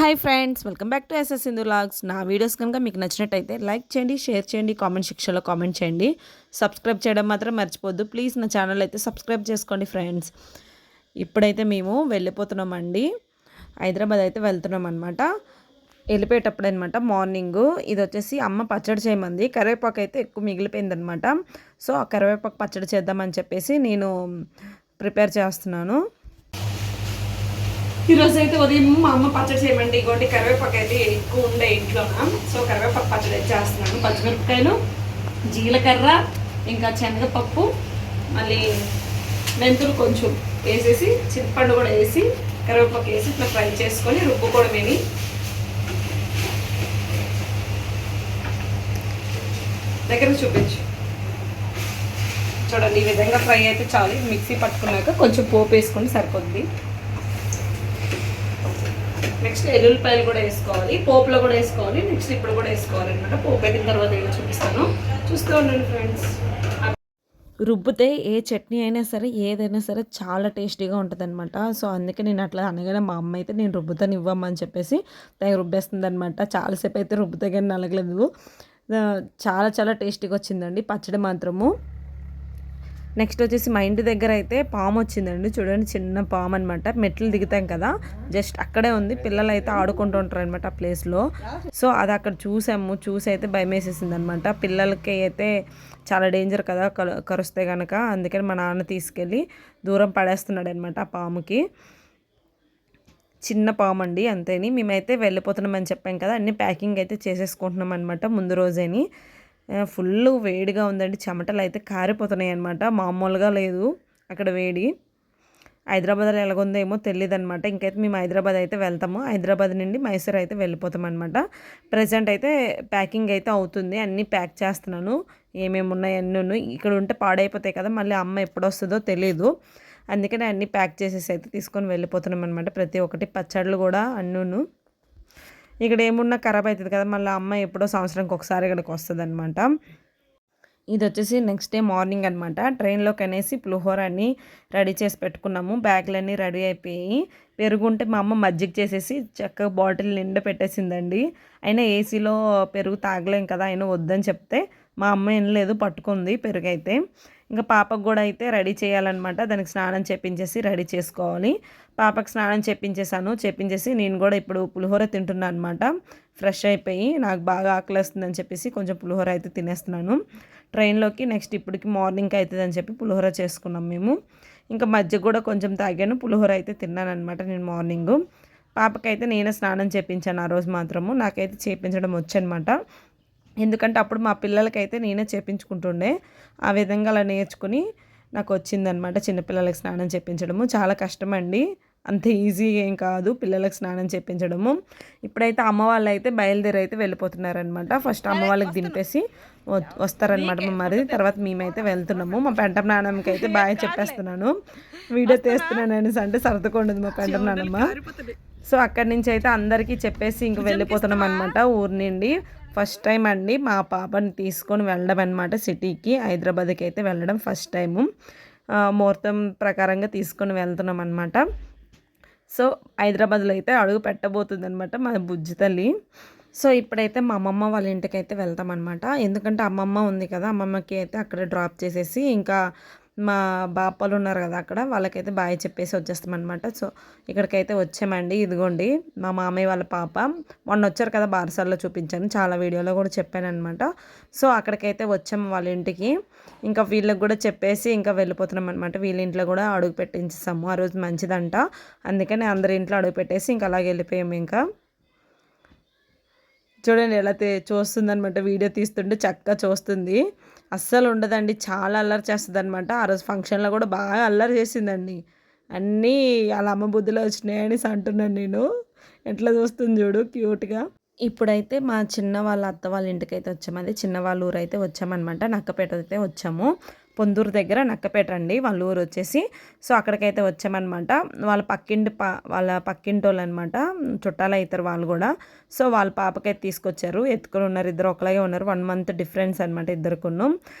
Hi friends, welcome back to SS Sindhu vlogs. నా videos కనుక మీకు నచ్చినట్టయితే లైక్ చేయండి, షేర్ చేయండి, కామెంట్ సెక్షన్లో కామెంట్ చేయండి. సబ్స్క్రైబ్ చేయడం మాత్రం మర్చిపోద్దు ప్లీజ్. నా ఛానల్ అయితే సబ్స్క్రైబ్ చేసుకోండి ఫ్రెండ్స్. ఇప్పుడైతే మేము వెళ్ళిపోతున్నామండి, హైదరాబాద్ అయితే వెళ్తున్నాం అనమాట. వెళ్ళిపోయేటప్పుడు అనమాట మార్నింగ్ ఇది వచ్చేసి అమ్మ పచ్చడి చేయమంది. కరివేపాకు అయితే ఎక్కువ మిగిలిపోయిందనమాట. సో ఆ కరివేపాకు పచ్చడి చేద్దామని చెప్పేసి నేను ప్రిపేర్ చేస్తున్నాను. ఈరోజు అయితే ఉదయం మా అమ్మ పచ్చడి చేయమండి. ఇంకోటి కరివేపాకు అయితే ఎక్కువ ఉండే ఇంట్లోన, సో కరివేపాకు పచ్చడి చేస్తున్నాను. పచ్చిమిరపకాయలు, జీలకర్ర, ఇంకా శనగపప్పు, మళ్ళీ మెంతులు కొంచెం వేసేసి చింతపండు కూడా వేసి కరివేపాకు వేసి ఇట్లా ఫ్రై చేసుకొని రుబ్బుకోవడమేని. దగ్గర చూపించు చూడండి, ఈ విధంగా ఫ్రై అయితే చాలు. మిక్సీ పట్టుకున్నాక కొంచెం పోపు వేసుకొని సరిపోద్ది. నెక్స్ట్ ఎల్లుల్లిపాయలు కూడా వేసుకోవాలి, పోపులో కూడా వేసుకోవాలి. నెక్స్ట్ ఇప్పుడు కూడా వేసుకోవాలి అనమాట. పోపు అయిన తర్వాత ఏదో చూపిస్తాను, చూస్తూ ఉండండి ఫ్రెండ్స్. రుబ్బితే ఏ చట్నీ అయినా సరే ఏదైనా సరే చాలా టేస్టీగా ఉంటుంది అనమాట. సో అందుకే నేను అట్లా అనగానే మా అమ్మ అయితే నేను రుబ్బుతాను ఇవ్వమని చెప్పేసి రుబ్బేస్తుంది అనమాట. చాలాసేపు అయితే రుబ్బుతే కానీ నలగలేదు. చాలా చాలా టేస్టీగా వచ్చిందండి పచ్చడి మాత్రము. నెక్స్ట్ వచ్చేసి మా ఇంటి దగ్గర అయితే పాము వచ్చిందండి. చూడండి, చిన్న పాము అనమాట. మెట్లు దిగుతాం కదా, జస్ట్ అక్కడే ఉంది. పిల్లలు అయితే ఆడుకుంటూ ఉంటారు అనమాట ఆ ప్లేస్లో. సో అది అక్కడ చూసి అయితే భయం వేసేసింది అనమాట. పిల్లలకి అయితే చాలా డేంజర్ కదా కరుస్తే కనుక, అందుకని మా నాన్న తీసుకెళ్ళి దూరం పడేస్తున్నాడు అనమాట ఆ పాముకి. చిన్న పాము అండి, అంతేని. మేమైతే వెళ్ళిపోతున్నామని చెప్పాం కదా, అన్ని ప్యాకింగ్ అయితే చేసేసుకుంటున్నాం అనమాట ముందు రోజేని. ఫుల్ వేడిగా ఉందండి, చెమటలు అయితే కారిపోతున్నాయి అనమాట. మామూలుగా లేదు అక్కడ వేడి. హైదరాబాద్లో ఎలాగుందేమో తెలియదు అనమాట. ఇంకైతే మేము హైదరాబాద్ అయితే వెళ్తాము. హైదరాబాద్ నుండి మైసూర్ అయితే వెళ్ళిపోతాం అనమాట. ప్రజెంట్ అయితే ప్యాకింగ్ అయితే అవుతుంది, అన్నీ ప్యాక్ చేస్తున్నాను. ఏమేమి ఉన్నాయి అన్నీ ఇక్కడ ఉంటే పాడైపోతాయి కదా, మళ్ళీ అమ్మ ఎప్పుడు వస్తుందో తెలియదు. అందుకని అన్నీ ప్యాక్ చేసేసి అయితే తీసుకొని వెళ్ళిపోతున్నాం అనమాట. ప్రతి ఒక్కటి పచ్చళ్ళు కూడా అన్నూను. ఇక్కడ ఏమున్నా ఖరాబ్ అవుతుంది కదా, మళ్ళీ అమ్మ ఎప్పుడో సంవత్సరానికి ఒకసారి ఇక్కడికి వస్తుంది అనమాట. ఇది వచ్చేసి నెక్స్ట్ డే మార్నింగ్ అనమాట. ట్రైన్లోకి అనేసి పులిహోర అన్నీ రెడీ చేసి పెట్టుకున్నాము. బ్యాగులన్నీ రెడీ అయిపోయి, పెరుగుంటే మా అమ్మ మజ్జిగ చేసేసి చక్కగా బాటిల్ నిండా పెట్టేసిందండి. అయినా ఏసీలో పెరుగు తాగలేం కదా, అయినా వద్దని చెప్తే మా అమ్మ ఏం లేదు పట్టుకుంది పెరుగు అయితే. ఇంకా పాపకు కూడా అయితే రెడీ చేయాలన్నమాట. దానికి స్నానం చేపించేసి రెడీ చేసుకోవాలి. పాపకు స్నానం చేపించేసి నేను కూడా ఇప్పుడు పులిహోర తింటున్నాను అనమాట. ఫ్రెష్ అయిపోయి నాకు బాగా ఆకలిస్తుందని చెప్పేసి కొంచెం పులిహోర అయితే తినేస్తున్నాను ట్రైన్లోకి. నెక్స్ట్ ఇప్పటికి మార్నింగ్కి అవుతుంది అని చెప్పి పులిహోర చేసుకున్నాం మేము. ఇంకా మధ్య కూడా కొంచెం తాగాను, పులిహోర అయితే తిన్నాను అనమాట నేను మార్నింగు. పాపకైతే నేనే స్నానం చేయించాను ఆ రోజు మాత్రము. నాకైతే చేయించడం వచ్చనమాట. ఎందుకంటే అప్పుడు మా పిల్లలకైతే నేనే చేయించుకుంటుండే. ఆ విధంగా అలా నేర్చుకుని నాకు వచ్చిందనమాట చిన్నపిల్లలకి స్నానం చేయించడము. చాలా కష్టమండి, అంత ఈజీ ఏం కాదు పిల్లలకు స్నానం చేయించడము. ఇప్పుడైతే అమ్మ వాళ్ళు అయితే బయలుదేరి అయితే వెళ్ళిపోతున్నారనమాట. ఫస్ట్ అమ్మ వాళ్ళకి దింపేసి వస్తారనమాట మా మరిది. తర్వాత మేమైతే వెళ్తున్నాము. మా పెంటం నాన్నమ్మకి అయితే బాగా చెప్పేస్తున్నాను, వీడియో తీస్తున్నాను అనేసి. అంటే సరదకుండదు మా పెంటం నాన్నమ్మ. సో అక్కడి నుంచి అయితే అందరికీ చెప్పేసి ఇంక వెళ్ళిపోతున్నాం అనమాట ఊరి నుండి. ఫస్ట్ టైం అండి మా పాపని తీసుకొని వెళ్ళడం అనమాట సిటీకి. హైదరాబాద్కి అయితే వెళ్ళడం ఫస్ట్ టైము. ముహూర్తం ప్రకారంగా తీసుకొని వెళ్తున్నాం అనమాట. సో హైదరాబాద్లో అయితే అడుగు పెట్టబోతుంది అనమాట మా బుజ్జి తల్లి. సో ఇప్పుడైతే మా అమ్మమ్మ వాళ్ళ ఇంటికి అయితే వెళ్తామన్నమాట. ఎందుకంటే అమ్మమ్మ ఉంది కదా, అమ్మమ్మకి అయితే అక్కడ డ్రాప్ చేసేసి ఇంకా మా బాపలు ఉన్నారు కదా అక్కడ, వాళ్ళకైతే బాయ్ చెప్పేసి వచ్చేస్తామన్నమాట. సో ఇక్కడికైతే వచ్చామండి. ఇదిగోండి మా మామయ్య వాళ్ళ పాప. మొన్న వచ్చారు కదా బారసాల్లో చూపించాను, చాలా వీడియోలో కూడా చెప్పాను అనమాట. సో అక్కడికైతే వచ్చాము వాళ్ళ ఇంటికి. ఇంకా వీళ్ళకి కూడా చెప్పేసి ఇంకా వెళ్ళిపోతున్నాం అనమాట. వీళ్ళ ఇంట్లో కూడా అడుగు పెట్టించేసాము. ఆ రోజు మంచిదంట, అందుకని అందరి ఇంట్లో అడుగు పెట్టేసి ఇంకా అలాగే వెళ్ళిపోయాము. ఇంకా చూడండి ఎలా చూస్తుంది అనమాట. వీడియో తీస్తుంటే చక్కగా చూస్తుంది, అస్సలు ఉండదండి. చాలా అల్లరి చేస్తుంది అనమాట. ఆ రోజు ఫంక్షన్లో కూడా బాగా అల్లరి చేసిందండి. అన్నీ వాళ్ళ అమ్మ బుద్ధిలో వచ్చినాయని అంటున్నాను నేను. ఎట్లా చూస్తుంది చూడు క్యూట్గా. ఇప్పుడైతే మా చిన్న వాళ్ళ అత్త వాళ్ళ ఇంటికి అయితే వచ్చాము. అది చిన్న వాళ్ళ ఊరు అయితే వచ్చామన్నమాట. నక్కపేట అయితే వచ్చాము. పొందూరు దగ్గర నక్కపేట అండి వాళ్ళ ఊరు వచ్చేసి. సో అక్కడికైతే వచ్చామన్నమాట. వాళ్ళ పక్కింటి వాళ్ళు అనమాట, చుట్టాలు అవుతారు వాళ్ళు కూడా. సో వాళ్ళ పాపకైతే తీసుకొచ్చారు, ఎత్తుకొని ఉన్నారు. ఇద్దరు ఒకలాగే ఉన్నారు, 1 month డిఫరెన్స్ అనమాట ఇద్దరుకును.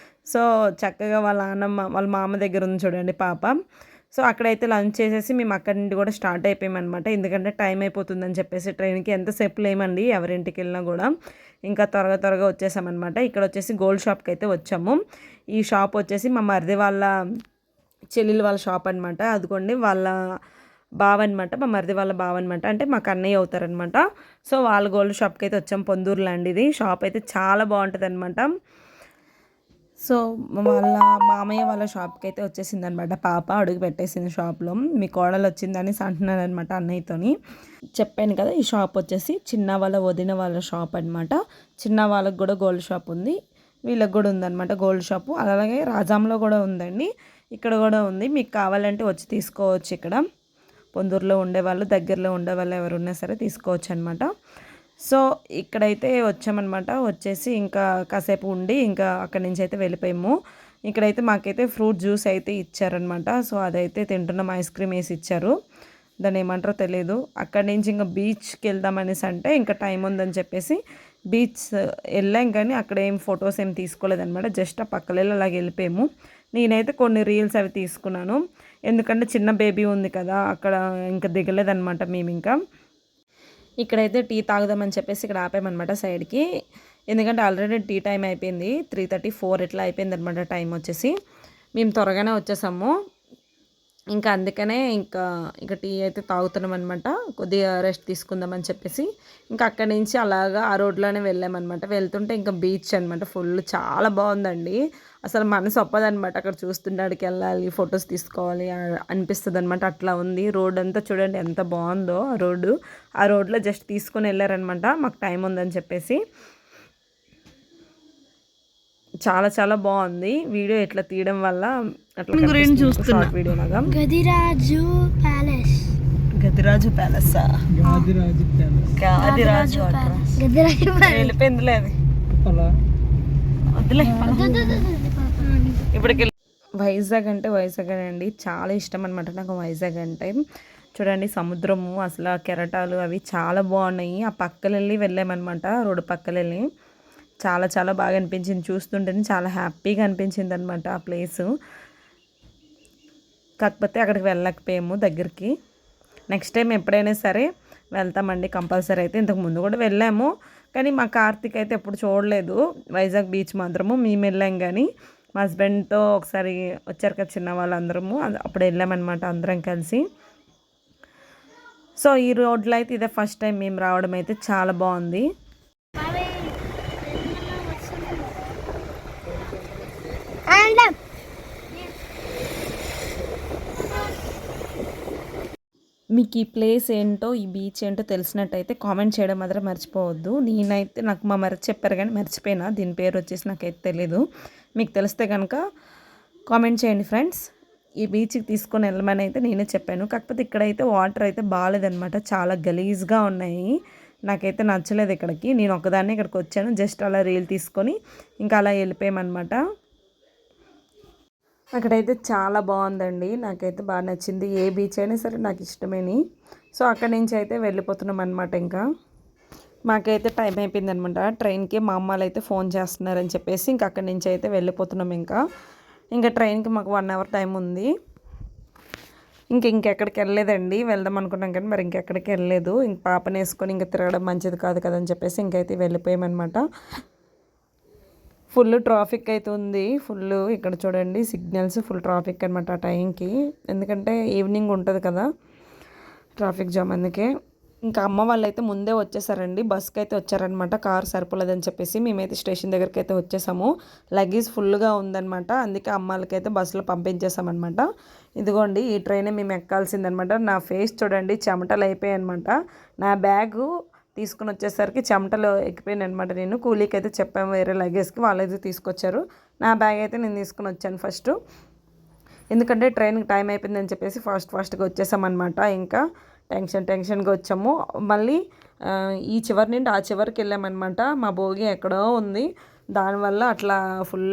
సో చక్కగా వాళ్ళ మామ దగ్గర ఉంది చూడండి పాప. సో అక్కడైతే లంచ్ చేసేసి మేము అక్కడి నుండి కూడా స్టార్ట్ అయిపోయామన్నమాట. ఎందుకంటే టైం అయిపోతుందని చెప్పేసి ట్రైన్కి ఎంతసేపు లేమండి ఎవరింటికి వెళ్ళినా కూడా. ఇంకా త్వరగా వచ్చేసామన్నమాట. ఇక్కడ వచ్చేసి గోల్డ్ షాప్కి అయితే వచ్చాము. ఈ షాప్ వచ్చేసి మా మరిది వాళ్ళ చెల్లెలు వాళ్ళ షాప్ అనమాట. అదిగోండి వాళ్ళ బావ అనమాట, మా మరిది వాళ్ళ బావ అనమాట, అంటే మాకు అన్నయ్య అవుతారనమాట. సో వాళ్ళ గోల్డ్ షాప్కి అయితే వచ్చాం. పొందూరులో అండి ఇది. షాప్ అయితే చాలా బాగుంటుంది అనమాట. సో వాళ్ళ మామయ్య వాళ్ళ షాప్కి అయితే వచ్చేసింది అనమాట. పాప అడుగు పెట్టేసింది షాప్లో. మీ కోడలు వచ్చిందని అంటున్నాను అనమాట అన్నయ్యతోని. చెప్పాను కదా, ఈ షాప్ వచ్చేసి చిన్న వాళ్ళ వదిన వాళ్ళ షాప్ అనమాట. చిన్న వాళ్ళకి కూడా గోల్డ్ షాప్ ఉంది, వీళ్ళకి కూడా ఉందన్నమాట గోల్డ్ షాపు. అలాగే రాజాంలో కూడా ఉందండి, ఇక్కడ కూడా ఉంది. మీకు కావాలంటే వచ్చి తీసుకోవచ్చు. ఇక్కడ పొందూరులో ఉండేవాళ్ళు, దగ్గరలో ఉండేవాళ్ళు ఎవరున్నా సరే తీసుకోవచ్చు అనమాట. సో ఇక్కడైతే వచ్చామన్నమాట. వచ్చేసి ఇంకా కాసేపు ఉండి ఇంకా అక్కడి నుంచి అయితే వెళ్ళిపోయాము. ఇక్కడైతే మాకైతే ఫ్రూట్ జ్యూస్ అయితే ఇచ్చారనమాట. సో అదైతే తింటున్నాం. ఐస్ క్రీమ్ వేసి ఇచ్చారు, దాన్ని ఏమంటారో తెలియదు. అక్కడి నుంచి ఇంకా బీచ్కి వెళ్దామనేసి అంటే ఇంకా టైం ఉందని చెప్పేసి బీచ్ వెళ్ళాం, కానీ అక్కడ ఏం ఫొటోస్ ఏం తీసుకోలేదన్నమాట. జస్ట్ ఆ పక్కలలో అలాగ వెళ్ళిపోయాము. నేనైతే కొన్ని రీల్స్ అవి తీసుకున్నాను, ఎందుకంటే చిన్న బేబీ ఉంది కదా, అక్కడ ఇంకా దిగలేదన్నమాట మేము. ఇంకా ఇక్కడైతే టీ తాగుదామని చెప్పేసి ఇక్కడ ఆపామన్నమాట సైడ్కి. ఎందుకంటే ఆల్రెడీ టీ టైం అయిపోయింది, 3:34 ఇట్లా అయిపోయింది అనమాట టైం వచ్చేసి. మేము త్వరగానే వచ్చేసాము. ఇంకా అందుకనే ఇంకా టీ అయితే తాగుతున్నాం అనమాట. కొద్దిగా రెస్ట్ తీసుకుందామని చెప్పేసి ఇంకా అక్కడి నుంచి అలాగా ఆ రోడ్లోనే వెళ్ళామన్నమాట. వెళ్తుంటే ఇంకా బీచ్ అనమాట. ఫుల్ చాలా బాగుందండి. అసలు మనసు ఒప్పదనమాట. అక్కడ చూస్తుండడికి వెళ్ళాలి, ఫొటోస్ తీసుకోవాలి అనిపిస్తుంది అనమాట. అట్లా ఉంది రోడ్ అంతా. చూడండి ఎంత బాగుందో ఆ రోడ్డు. ఆ రోడ్లో జస్ట్ తీసుకొని వెళ్ళారనమాట మాకు టైం ఉందని చెప్పేసి. చాలా బాగుంది. వీడియో ఇట్లా తీయడం వల్ల అట్లా షార్ట్ వీడియో లాగా. గదిరాజు ప్యాలెస్ వెళ్ళిపోయిందిలే అది. ఇప్పటికి వైజాగ్ అండి చాలా ఇష్టం అనమాట నాకు. వైజాగ్ అంటే చూడండి సముద్రము, అసలు కెరటాలు అవి చాలా బాగున్నాయి. ఆ పక్కలెళ్ళి వెళ్ళామన్నమాట, రోడ్డు పక్కలెళ్ళి. చాలా బాగా అనిపించింది. చూస్తుంటేనే చాలా హ్యాపీగా అనిపించింది అనమాట ఆ ప్లేసు. కాకపోతే అక్కడికి వెళ్ళకపోయాము దగ్గరికి. నెక్స్ట్ టైం ఎప్పుడైనా సరే వెళ్తామండి కంపల్సరీ. అయితే ఇంతకు ముందు కూడా వెళ్ళాము, కానీ మా కార్తీక్ అయితే ఎప్పుడు చూడలేదు వైజాగ్ బీచ్ మాత్రము. మేము వెళ్ళాం, కానీ మా హస్బెండ్తో ఒకసారి వచ్చారు కదా చిన్న వాళ్ళందరము, అప్పుడు వెళ్ళామన్నమాట అందరం కలిసి. సో ఈ రోడ్లో అయితే ఇదే ఫస్ట్ టైం మేము రావడం. అయితే చాలా బాగుంది. మీకు ఈ ప్లేస్ ఏంటో, ఈ బీచ్ ఏంటో తెలిసినట్టయితే కామెంట్ చేయడం మాత్రం మర్చిపోవద్దు. నేనైతే నాకు మా చెప్పారు, కానీ మర్చిపోయినా. దీని పేరు వచ్చేసి నాకైతే తెలీదు. మీకు తెలిస్తే కనుక కామెంట్ చేయండి ఫ్రెండ్స్. ఈ బీచ్కి తీసుకొని వెళ్ళమని అయితే నేనే చెప్పాను. కాకపోతే ఇక్కడైతే వాటర్ అయితే బాగాలేదనమాట, చాలా గలీజ్గా ఉన్నాయి. నాకైతే నచ్చలేదు ఇక్కడికి. నేను ఒకదాన్ని ఇక్కడికి వచ్చాను, జస్ట్ అలా రీల్ తీసుకొని ఇంకా అలా వెళ్ళిపోయామన్నమాట. అక్కడైతే చాలా బాగుందండి, నాకైతే బాగా నచ్చింది. ఏ బీచ్ అయినా సరే నాకు ఇష్టమేని. సో అక్కడి నుంచి అయితే వెళ్ళిపోతున్నాం అనమాట. ఇంకా మాకైతే టైం అయిపోయింది అనమాట ట్రైన్కి. మా అమ్మాలు అయితే ఫోన్ చేస్తున్నారని చెప్పేసి ఇంకా అక్కడి నుంచి అయితే వెళ్ళిపోతున్నాం. ఇంకా ట్రైన్కి మాకు 1 అవర్ టైం ఉంది. ఇంకెక్కడికి వెళ్ళలేదండి. వెళ్దాం అనుకున్నాం కానీ మరి ఇంకెక్కడికి వెళ్ళలేదు. ఇంక పాపని వేసుకొని ఇంకా తిరగడం మంచిది కాదు కదని చెప్పేసి ఇంకైతే వెళ్ళిపోయామన్నమాట. ఫుల్ ట్రాఫిక్ అయితే ఉంది. ఫుల్ ఇక్కడ చూడండి సిగ్నల్స్, ఫుల్ ట్రాఫిక్ అనమాట ఆ టైంకి. ఎందుకంటే ఈవినింగ్ ఉంటుంది కదా ట్రాఫిక్ జామ్. అందుకే ఇంకా అమ్మ వాళ్ళు అయితే ముందే వచ్చేసారండి, బస్కి అయితే వచ్చారనమాట. కారు సరిపోలేదని చెప్పేసి మేమైతే స్టేషన్ దగ్గరికి అయితే వచ్చేసాము. లగేజ్ ఫుల్గా ఉందనమాట, అందుకే అమ్మాలకైతే బస్సులో పంపించేసామన్నమాట. ఇదిగోండి ఈ ట్రైనే మేము ఎక్కాల్సిందనమాట. నా ఫేస్ చూడండి చెమటలు అయిపోయాయి అనమాట. నా బ్యాగు తీసుకుని వచ్చేసరికి చెమటలు ఎక్కిపోయాను అనమాట. నేను కూలీకి అయితే చెప్పాము వేరే లగేజ్కి, వాళ్ళైతే తీసుకొచ్చారు. నా బ్యాగ్ అయితే నేను తీసుకుని వచ్చాను ఫస్ట్, ఎందుకంటే ట్రైన్కి టైం అయిపోయిందని చెప్పేసి ఫాస్ట్గా వచ్చేసామన్నమాట. ఇంకా టెన్షన్గా వచ్చాము. మళ్ళీ ఈ చివరి నుండి ఆ చివరికి వెళ్ళామన్నమాట. మా భోగి ఎక్కడో ఉంది, దానివల్ల అట్లా ఫుల్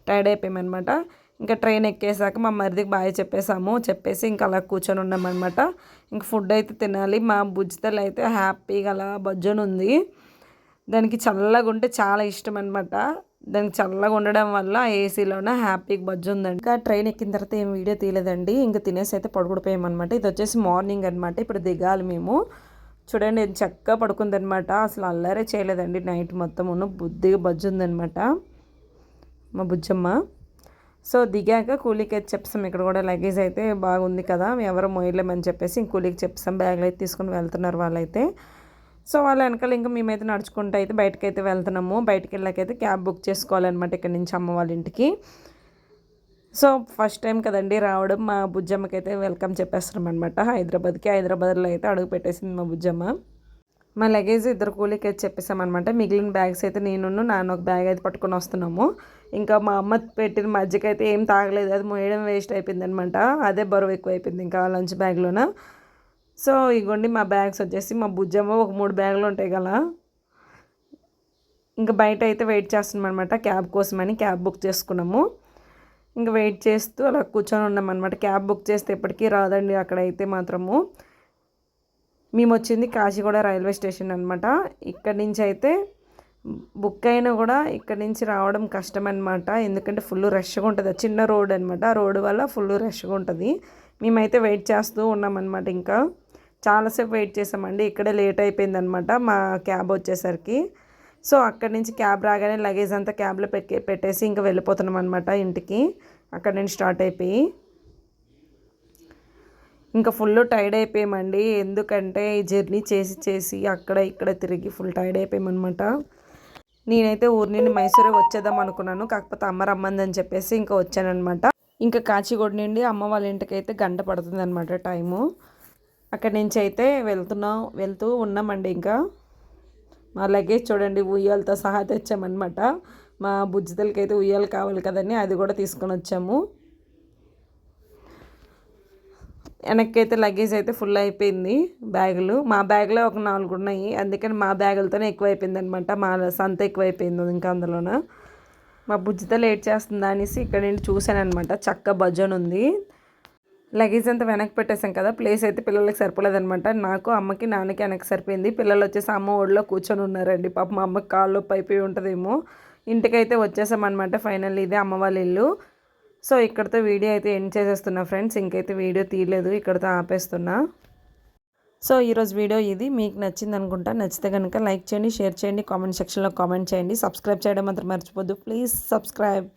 టైర్డ్ అయిపోయామన్నమాట. ఇంకా ట్రైన్ ఎక్కేసాక మా మరిదికి బాయ్ చెప్పేసి ఇంకా అలా కూర్చొని ఉన్నామన్నమాట. ఇంకా ఫుడ్ అయితే తినాలి. మా బుజ్జితల్లి అయితే హ్యాపీగా అలా బజ్జొని ఉంది. దానికి చల్లగా ఉంటే చాలా ఇష్టం అనమాట. దానికి చల్లగా ఉండడం వల్ల ఏసీలోనే హ్యాపీగా బజ్జు ఉందండి. ఇంకా ట్రైన్ ఎక్కిన తర్వాత ఏం వీడియో తీయలేదండి. ఇంకా తినేసి అయితే పడుకుడిపోయామన్నమాట. ఇది వచ్చేసి మార్నింగ్ అనమాట. ఇప్పుడు దిగాలి మేము. చూడండి ఇది చక్కగా పడుకుందనమాట. అసలు అల్లరే చేయలేదండి నైట్ మొత్తం. బుద్ధిగా బజ్జు ఉందనమాట మా బుజ్జమ్మ. సో దిగాక కూలీకి అయితే చెప్పాం, ఇక్కడ కూడా లగేజ్ అయితే బాగుంది కదా, ఎవరు మోయలేమని చెప్పేసి కూలీకి చెప్పాం. బ్యాగ్లు అయితే తీసుకుని వెళ్తున్నారు వాళ్ళైతే. సో వాళ్ళ వెనకాల ఇంకా మేమైతే నడుచుకుంటూ అయితే బయటకైతే వెళ్తున్నాము. బయటకు వెళ్ళాకైతే క్యాబ్ బుక్ చేసుకోవాలన్నమాట ఇక్కడ నుంచి అమ్మ వాళ్ళ ఇంటికి. సో ఫస్ట్ టైం కదండి రావడం. మా బుజ్జమ్మకి అయితే వెల్కమ్ చెప్పేస్తున్నాం అనమాట హైదరాబాద్కి. హైదరాబాద్లో అయితే అడుగు పెట్టేసింది మా బుజ్జమ్మ. మా లగేజ్ ఇద్దరు కూలీకి అయితే చెప్పేసామన్నమాట. మిగిలిన బ్యాగ్స్ అయితే నేను నాన్న ఒక బ్యాగ్ అయితే పట్టుకొని వస్తున్నాము. ఇంకా మా అమ్మ పెట్టిన మజ్జిగ అయితే ఏం తాగలేదు, అది మోయడం వేస్ట్ అయిపోయింది అనమాట. అదే బరువు ఎక్కువ అయిపోయింది ఇంకా లంచ్ బ్యాగ్లోన. సో ఇగోండి మా బ్యాగ్స్ వచ్చేసి మా బుజ్జమ్మ ఒక 3 బ్యాగులు ఉంటాయి కదా. ఇంకా బయట అయితే వెయిట్ చేస్తున్నాం అనమాట క్యాబ్ కోసమని. క్యాబ్ బుక్ చేసుకున్నాము. ఇంకా వెయిట్ చేస్తూ అలా కూర్చొని ఉన్నాం అనమాట. క్యాబ్ బుక్ చేస్తే ఎప్పటికీ రాదండి అక్కడైతే మాత్రము. మేము వచ్చింది కాచిగూడ రైల్వే స్టేషన్ అనమాట. ఇక్కడి నుంచి అయితే బుక్ అయినా కూడా ఇక్కడి నుంచి రావడం కష్టం అనమాట. ఎందుకంటే ఫుల్ రష్గా ఉంటుంది. చిన్న రోడ్ అనమాట. ఆ రోడ్డు వల్ల ఫుల్ రష్గా ఉంటుంది. మేమైతే వెయిట్ చేస్తూ ఉన్నామన్నమాట. ఇంకా చాలాసేపు వెయిట్ చేసామండి. ఇక్కడే లేట్ అయిపోయిందనమాట మా క్యాబ్ వచ్చేసరికి. సో అక్కడి నుంచి క్యాబ్ రాగానే లగేజ్ అంతా క్యాబ్లో పెట్టేసి ఇంకా వెళ్ళిపోతున్నాం అనమాట ఇంటికి. అక్కడి నుంచి స్టార్ట్ అయిపోయి ఇంకా ఫుల్ టైర్డ్ అయిపోయామండి. ఎందుకంటే ఈ జర్నీ చేసి అక్కడ ఇక్కడ తిరిగి ఫుల్ టైర్డ్ అయిపోయామన్నమాట. నేనైతే ఊరి నుండి మైసూరే వచ్చేద్దాం అనుకున్నాను. కాకపోతే అమ్మ రమ్మందని చెప్పేసి ఇంకా వచ్చానమాట. ఇంకా కాచిగూడ నుండి అమ్మ వాళ్ళ ఇంటికి అయితే గంట పడుతుంది అనమాట టైము. అక్కడి నుంచి అయితే వెళ్తూ ఉన్నామండి. ఇంకా మా లగేజ్ చూడండి ఉయ్యాలతో సహా తెచ్చామన్నమాట. మా బుజ్జితలకి అయితే ఉయ్యాలు కావాలి కదండి, అది కూడా తీసుకొని వచ్చాము. వెనక్కి అయితే లగేజ్ అయితే ఫుల్ అయిపోయింది బ్యాగులు. మా బ్యాగ్లో ఒక 4 ఉన్నాయి. అందుకని మా బ్యాగులతోనే ఎక్కువ అయిపోయింది అనమాట. మా సంత ఎక్కువైపోయింది ఇంకా అందులోన. మా బుజ్జితో లేట్ చేస్తుందా అనేసి ఇక్కడ నుండి చూశాను అనమాట. చక్క బజ్జన్ ఉంది. లగేజ్ అంతా వెనక్కి పెట్టేసాం కదా, ప్లేస్ అయితే పిల్లలకి సరిపోలేదనమాట. నాకు అమ్మకి నాన్నకి వెనక్కి సరిపోయింది. పిల్లలు వచ్చేసి అమ్మ ఒడిలో కూర్చొని ఉన్నారండి. పాప మా అమ్మకి కాళ్ళు అయిపోయి ఉంటుందేమో. ఇంటికైతే వచ్చేసామన్నమాట. ఫైనల్ ఇదే అమ్మ వాళ్ళ ఇల్లు. సో ఇక్కడితో వీడియో అయితే ఎండ్ చేసేస్తున్నా ఫ్రెండ్స్. ఇంకైతే వీడియో తీయలేదు, ఇక్కడితో ఆపేస్తున్నా. సో ఈరోజు వీడియో ఇది. మీకు నచ్చింది అనుకుంటా. నచ్చితే కనుక లైక్ చేయండి, షేర్ చేయండి, కామెంట్ సెక్షన్లో కామెంట్ చేయండి. సబ్స్క్రైబ్ చేయడం మాత్రం మర్చిపోద్దు. Please subscribe.